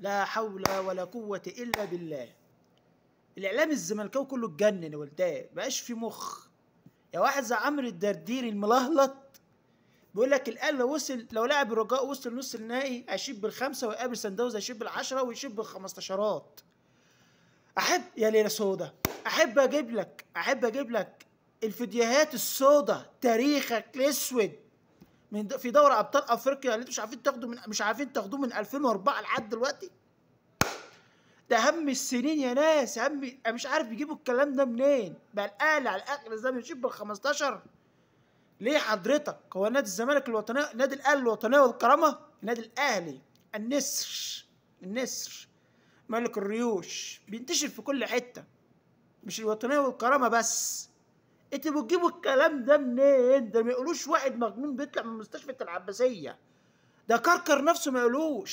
لا حول ولا قوة إلا بالله. الإعلام الزملكاوي كله اتجنن يا ولدان، مبقاش في مخ. يا واحد زي عمرو الدرديري الملهلط بيقول لك الأهلي لو لاعب الرجاء وصل نص النهائي هيشيب بال5 ويقابل سان داونز هيشيب بال10 ويشيب بال15. أحب يا ليلة سودا، أحب أجيب لك الفيديوهات السودا، تاريخك الأسود في دوري أبطال أفريقيا اللي أنتوا مش عارفين تاخدوه من 2004 لحد دلوقتي. ده هم السنين يا ناس، أنا مش عارف يجيبوا الكلام ده منين. بقى الأهلي على الآخر ده بيشيب بال15. ليه حضرتك؟ هو نادي الزمالك الوطني، نادي الاهلي الوطنيه والكرامه، النادي الاهلي النسر ملك الريوش بينتشر في كل حته، مش الوطنيه والكرامه بس. انتوا بتجيبوا الكلام ده منين؟ ده ما يقولوش واحد مجنون بيطلع من مستشفى العباسيه، ده كركر نفسه ما يقولوش.